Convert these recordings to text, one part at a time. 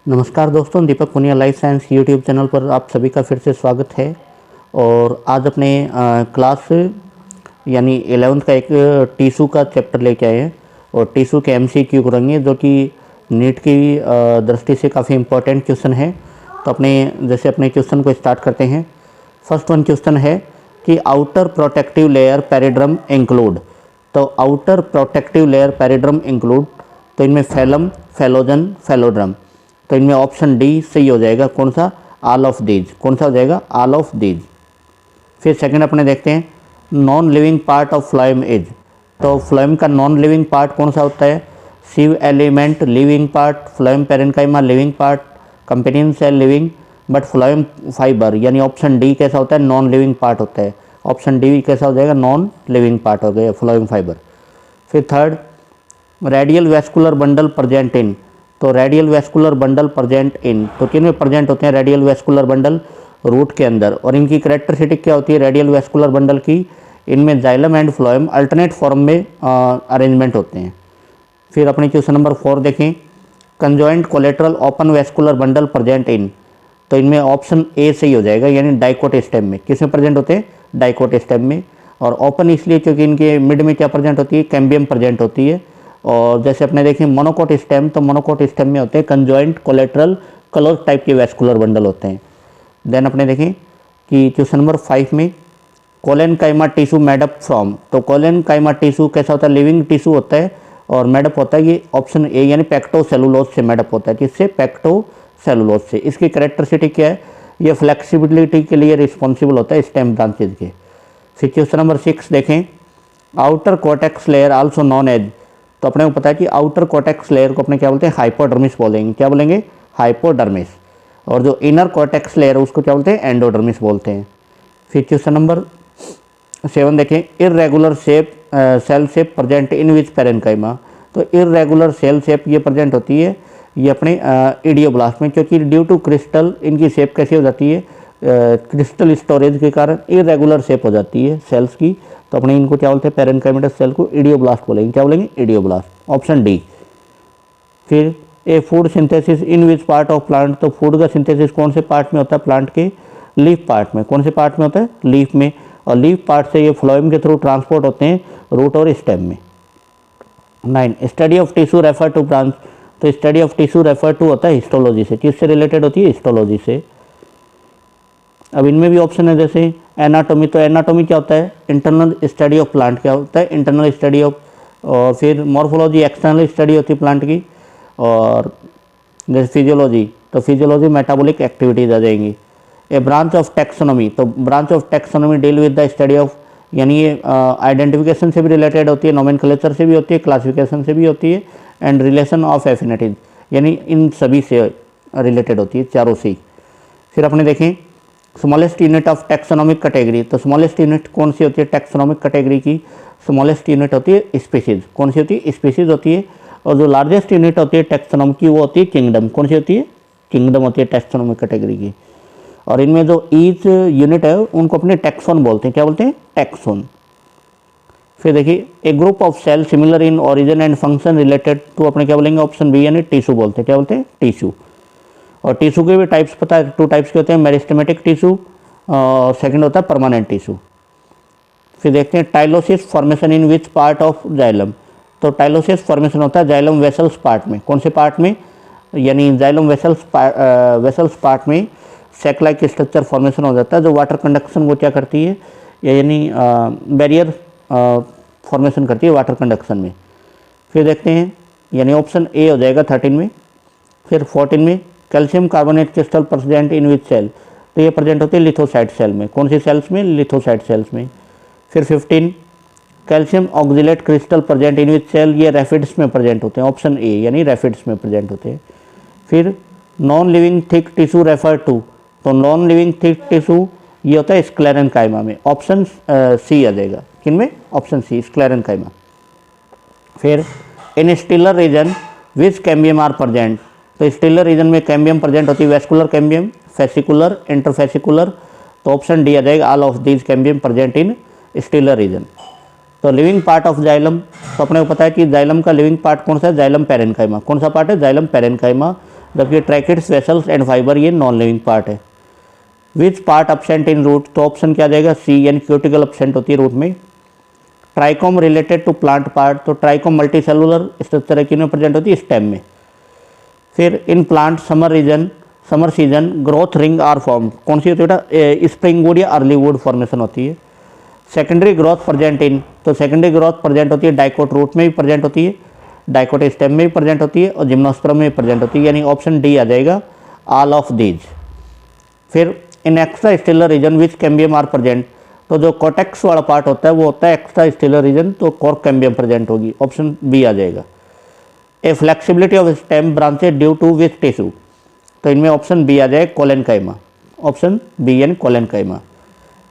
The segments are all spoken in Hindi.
नमस्कार दोस्तों, Deepak Punia life science YouTube channel पर आप सभी का फिर से स्वागत है। और आज अपने क्लास यानी 11th का एक टीसू का चैप्टर लेके आए हैं और टीसू के एमसीक्यू करेंगे जो कि नीट की दृष्टि से काफ़ी इम्पोर्टेंट क्वेश्चन है। तो अपने क्वेश्चन को स्टार्ट करते हैं। फर्स्ट वन क्वेश्चन है कि आउटर प्रोटेक्टिव लेयर पेरिड्रम इंक्लूड। तो आउटर प्रोटेक्टिव लेयर पेरिड्रम इंक्लूड, तो इनमें फैलम, फैलोजन, फैलोड्रम। तो इनमें ऑप्शन डी सही हो जाएगा। कौन सा? All of these. कौन सा हो जाएगा? All of these. फिर सेकंड अपने देखते हैं non living part of phloem is. तो फ्लोएम का नॉन लिविंग पार्ट कौन सा होता है? Sieve element living part, phloem parenchyma living part, companion cell living, but phloem fibre यानी ऑप्शन डी कैसा होता है? नॉन लिविंग पार्ट होता है। ऑप्शन डी कैसा हो जाएगा? नॉन लिविंग पार्ट हो गया फ्लोएम फाइबर। फिर third radial vascular bundle present in. तो radial vascular bundle present in, तो किन में प्रेजेंट होते हैं रेडियल वैस्कुलर बंडल? रूट के अंदर। और इनकी कैरेक्टरिस्टिक क्या होती है रेडियल वैस्कुलर बंडल की? इनमें xylem and phloem alternate form में अरेंजमेंट होते हैं। फिर अपने क्वेश्चन नंबर 4 देखें conjoint collateral open vascular bundle present in. तो इनमें ऑप्शन ए सही हो जाएगा, यानी डाइकोट स्टेम में। किस में प्रेजेंट होते हैं? डाइकोट स्टेम में। और ओपन इसलिए क्योंकि इनके मिड में क्या प्रेजेंट होती है? कैम्बियम प्रेजेंट होती है। और जैसे अपने देखें मोनोकोट स्टेम, तो मोनोकोट स्टेम में होते हैं कंजॉइंट कोलेट्रल कलर टाइप के वैस्कुलर बंडल होते हैं। देन अपने देखें कि क्वेश्चन नंबर 5 में कोलेनकाइमा टिश्यू मेडअप फ्रॉम। तो कोलेनकाइमा टिश्यू कैसा होता है? लिविंग टिश्यू होता है और मेडअप होता है ये ऑप्शन ए यानी पेक्टोसेलुलोज से मेडअप होता है। किससे? पेक्टोसेलुलोज से। इसकी कैरेक्टरिस्टिक क्या है? ये फ्लेक्सिबिलिटी के लिए रिस्पॉन्सिबल होता है स्टेम ब्रांचेज के। फिर क्वेश्चन नंबर 6 देखें outer cortex layer also known as. तो अपने को पता है कि आउटर कोटेक्स लेयर को अपने क्या बोलते हैं? हाइपोडर्मिस बोलेंगे। क्या बोलेंगे? हाइपोडर्मिस। और जो इनर कोटेक्स लेयर है उसको क्या बोलते हैं? एंडोडर्मिस बोलते हैं। फिर क्वेश्चन नंबर 7 देखें irregular shape cell shape present in which parenchyma. तो इर्रेगुलर सेल शेप ये प्रेजेंट होती है ये अपने इडियोब्लास्ट में, क्योंकि ड्यू टू क्रिस्टल इनकी शेप कैसी हो जाती है? क्रिस्टल स्टोरेज के कारण इरेगुलर शेप हो जाती है सेल्स की। तो अपने इनको क्या बोलते हैं? पेरेन्काइमेटस सेल को इडियोब्लास्ट बोलेंगे। क्या बोलेंगे? इडियोब्लास्ट। Option D. फिर a food synthesis in which part of plant. तो फूड का सिंथेसिस कौन से पार्ट में होता है? प्लांट के लीफ पार्ट में। कौन से पार्ट में होता है? लीफ में। और लीफ पार्ट से ये फ्लोएम के थ्रू ट्रांसपोर्ट होते हैं रूट और स्टेम में। 9 study of tissue refer to branch. तो study of tissue refer to होता है हिस्टोलॉजी से। किससे रिलेटेड होती है? हिस्टोलॉजी से। अब इनमें भी ऑप्शन है जैसे एनाटॉमी। तो एनाटॉमी क्या होता है? Internal study of plant. क्या होता है? Internal study of. और फिर मॉर्फोलॉजी एक्सटर्नल स्टडी होती है प्लांट की। और जैसे फिजियोलॉजी, तो फिजियोलॉजी मेटाबॉलिक एक्टिविटीज आ जाएंगी। ए ब्रांच ऑफ टैक्सोनॉमी। तो branch of taxonomy deal with the study of, यानी ये आइडेंटिफिकेशन से भी रिलेटेड होती है, नोमेनक्लेचर से भी होती है, क्लासिफिकेशन से भी होती है, एंड रिलेशन ऑफ एफिनिटीज, यानी इन सभी से रिलेटेड होती है, चारों से ही। फिर अपने देखें smallest unit of taxonomic category. तो स्मॉलेस्ट यूनिट कौन सी होती है टैक्सोनॉमिक कैटेगरी की? स्मॉलेस्ट यूनिट होती है स्पीशीज। कौन सी होती है? स्पीशीज होती है। और जो लार्जेस्ट यूनिट होती है टैक्सोनॉमी की वो होती है किंगडम। कौन सी होती है? किंगडम होती है टैक्सोनॉमिक कैटेगरी की। और इनमें जो ईच यूनिट है उनको अपने टैक्सोन बोलते हैं। क्या बोलते हैं? टैक्सोन। फिर देखिए a group of cell similar in origin and function related to, अपने क्या बोलेंगे? ऑप्शन बी यानी टिश्यू बोलते हैं। क्या बोलते हैं? टिश्यू। और टिश्यू के भी टाइप्स पता है, 2 टाइप्स के होते हैं, मेरिस्टेमेटिक टिश्यू और सेकंड होता है परमानेंट टिश्यू। फिर देखते हैं tylosis formation in which part of xylem. तो टाइलोसिस फॉर्मेशन होता है जाइलम वेसल्स पार्ट में। कौन से पार्ट में? यानी जाइलम वेसल्स पार्ट में सैक लाइक स्ट्रक्चर फॉर्मेशन हो जाता है जो वाटर कंडक्शन को क्या करती है, यानी बैरियर फॉर्मेशन करती है वाटर कंडक्शन में। फिर देखते हैं यानी ऑप्शन ए हो जाएगा 13 में। फिर 14 में calcium carbonate crystal present in which cell. तो ये प्रेजेंट होती है लिथोसाइट सेल में। कौन सी सेल्स में? लिथोसाइट सेल्स में। फिर 15 calcium oxalate crystal present in which cell. ये रैफिड्स में प्रेजेंट होते हैं। ऑप्शन ए यानी रैफिड्स में प्रेजेंट होते हैं। फिर non living thick tissue refer to. तो नॉन लिविंग थिक टिश्यू ये होता है स्क्लेरेन्काइमा में। ऑप्शन सी आ जाएगा। किन में? Option C sclerenchyma. फिर in stelar region which cambium are present. तो स्टिलर रीजन में कैम्बियम प्रेजेंट होती है, वेस्कुलर कैम्बियम, फेसिकुलर, इंटरफेसिकुलर। तो ऑप्शन डी आ जाएगा all of these cambium present in stelar region. तो लिविंग पार्ट ऑफ जाइलम, तो अपने को पता है कि जाइलम का लिविंग पार्ट कौन सा है? Xylem parenchyma. कौन सा पार्ट है? Xylem parenchyma. जबकि ट्रैकिड्स, वेसल्स एंड फाइबर ये नॉन लिविंग पार्ट है। Which part absent in root, तो ऑप्शन क्या जाएगा सी, यानी क्यूटिकल अपसेंट होती है रूट में। Trichome related to plant part, तो ट्राइकोम मल्टीसेलुलर स्ट्रक्चर है, किन प्रेजेंट होती है स्टेम में। फिर in plant summer season growth ring are form, कौन सी होती है बेटा स्प्रिंग वुड या अर्ली वुड फॉर्मेशन होती है। सेकेंडरी ग्रोथ प्रेजेंट इन, तो सेकेंडरी ग्रोथ प्रेजेंट होती है डाइकोट रूट में भी प्रेजेंट होती है, डाइकोट स्टेम में भी प्रेजेंट होती है और जिम्नोस्पर्म में भी प्रेजेंट होती है, यानी ऑप्शन डी आ जाएगा ऑल ऑफ दीज। फिर in extra stelar region which cambium are present, तो जो कोटेक्स वाला पार्ट होता है वो होता है एक्स्ट्रा स्टेलर रीजन, तो कॉर्क कैम्बियम प्रेजेंट होगी, ऑप्शन बी आ जाएगा। A flexibility of stem branches due to which tissue, तो इनमें ऑप्शन बी आ जाएगा कोलेनकाइमा, ऑप्शन बी यानी collenchyma.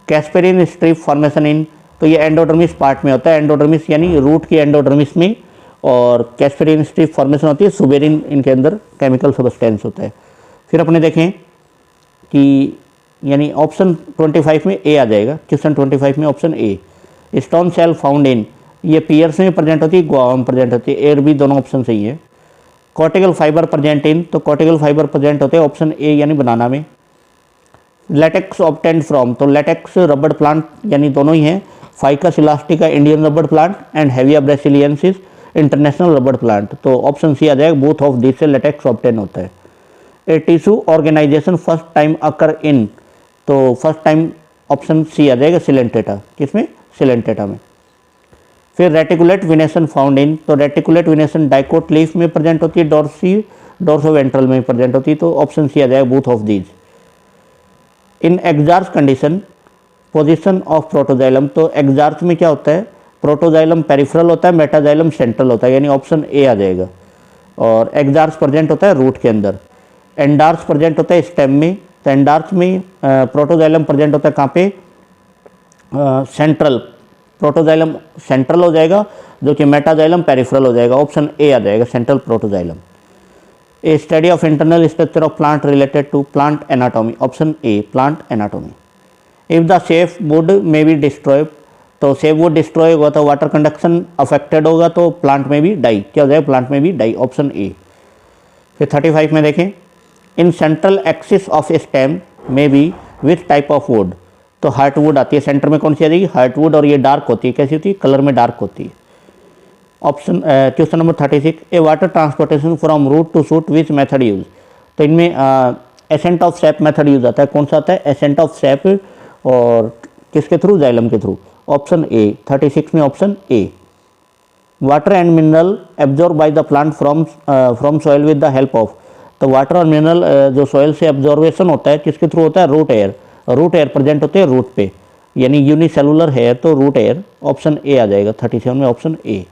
Casparian strip formation in, तो ये एंडोडर्मिस पार्ट में होता है, एंडोडर्मिस यानी रूट की एंडोडर्मिस में, और कैस्पेरिन स्ट्रिप फॉर्मेशन होती है सुबेरिन, इनके अंदर केमिकल सब्सटेंस होता है। फिर अपने देखें कि यानी ऑप्शन 25 में ए आ जाएगा, क्वेश्चन 25 में option A. Stone cell found in, ये पियर्स में प्रेजेंट होती है, गुआवा में प्रेजेंट होती है, एयर भी दोनों ऑप्शन सही है। कॉर्टिकल फाइबर प्रेजेंट इन, तो कॉर्टिकल फाइबर प्रेजेंट होते हैं ऑप्शन ए यानी बनाना में। लेटेक्स ऑब्टेन्ड फ्रॉम, तो लेटेक्स रबड़ प्लांट यानी दोनों ही हैं, फाइकस इलास्टिका इंडियन रबड़ plant and hevea brasiliensis international रबड़ प्लांट, तो ऑप्शन सी आ जाएगा बोथ ऑफ दिस से लेटेक्स ऑब्टेन होता है। A tissue organisation first time occur in, तो फर्स्ट टाइम ऑप्शन सी आ जाएगा सिलेंटेटा, किसमें सिलेंटेटा में। फिर रेटिकुलेट विनेशन फाउंड इन, तो रेटिकुलेट विनेशन डाइकोट लीफ में प्रेजेंट होती है, डोर्सोवेंट्रल में प्रेजेंट होती है, तो ऑप्शन सी आ जाएगा both of these. In exarch condition position of protoxylem, तो एक्सार्च में क्या होता है, प्रोटोजाइलम पेरिफेरल होता है, मेटाजाइलम सेंट्रल होता है, यानी ऑप्शन ए आ जाएगा। और एक्सार्च प्रेजेंट होता है रूट के अंदर। एंडार्च प्रेजेंट होता है स्टेम में, तो एंडार्च में प्रोटोजाइलम प्रेजेंट होता है कहाँ पे सेंट्रल, प्रोटोजाइलम सेंट्रल हो जाएगा, जो कि मेटाजाइलम पेरिफेरल हो जाएगा, ऑप्शन ए आ जाएगा central protoxylem. A study of internal structure of plant related to plant anatomy, option A plant anatomy. If the sap wood may be destroy, तो सेफ वुड डिस्ट्रॉय होगा तो वाटर कंडक्शन अफेक्टेड होगा, तो प्लांट में भी डाई, क्या हो जाएगा प्लांट में भी डाई, ऑप्शन ए। फिर 35 में देखें in central axis of stem में be with type of wood, तो हार्ट वुड आती है सेंटर में, कौन सी आ जाएगी हार्ट वुड, और ये डार्क होती है, कैसी होती है कलर में डार्क होती है। Option question number 36 a water transportation from root to shoot which method use, तो इनमें ascent of sap method use आता है, कौन सा आता है एसेंट ऑफ सैप, और किसके थ्रू जाइलम के थ्रू, ऑप्शन ए 36 में option A. Water and mineral absorb by the plant from soil with the help of, तो वाटर और मिनरल जो सॉइल से एब्जॉर्वेशन होता है किसके थ्रू होता है root hair, root hair present होते हैं रूट पे, यानी यूनिसेलुलर है तो रूट एयर, ऑप्शन ए आ जाएगा 37 में ऑप्शन ए।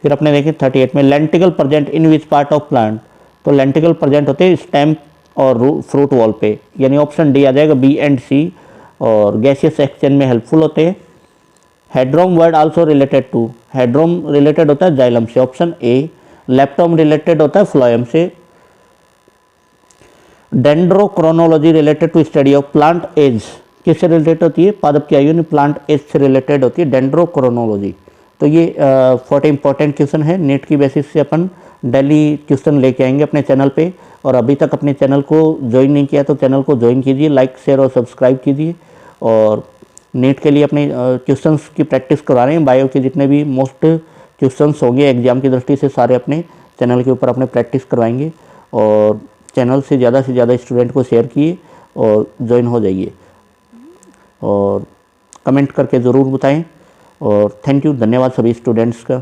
फिर अपने देखें 38 में lenticel present in which part of plant, तो लेंटिकल प्रेजेंट होते हैं स्टेम और फ्रूट वॉल पे, यानी ऑप्शन डी आ जाएगा बी एंड सी, और गैसियस एक्सचेंज में हेल्पफुल होते हैं। Hadrome word also related to, hadrome related होता है जाइलम से, ऑप्शन ए। लेप्टोम रिलेटेड होता है फ्लोएम से। Dendrochronology related to study of plant age, किससे रिलेटेड होती है पादप की आयु, प्लांट एज से रिलेटेड होती है डेंड्रोक्रोनोलॉजी। तो ये 40 इंपॉर्टेंट क्वेश्चन है, नेट की बेसिस से अपन डेली क्वेश्चन लेके आएंगे अपने चैनल पे, और अभी तक अपने चैनल को ज्वाइन नहीं किया तो चैनल को ज्वाइन कीजिए, लाइक शेयर और सब्सक्राइब कीजिए। और नेट के लिए अपने क्वेश्चंस की प्रैक्टिस करा रहे हैं, बायो के जितने भी मोस्ट क्वेश्चंस होंगे एग्जाम की दृष्टि से सारे अपने चैनल के ऊपर अपने प्रैक्टिस करवाएंगे। और चैनल से ज़्यादा स्टूडेंट को शेयर किए और ज्वाइन हो जाइए, और कमेंट करके ज़रूर बताएं। और थैंक यू, धन्यवाद सभी स्टूडेंट्स का।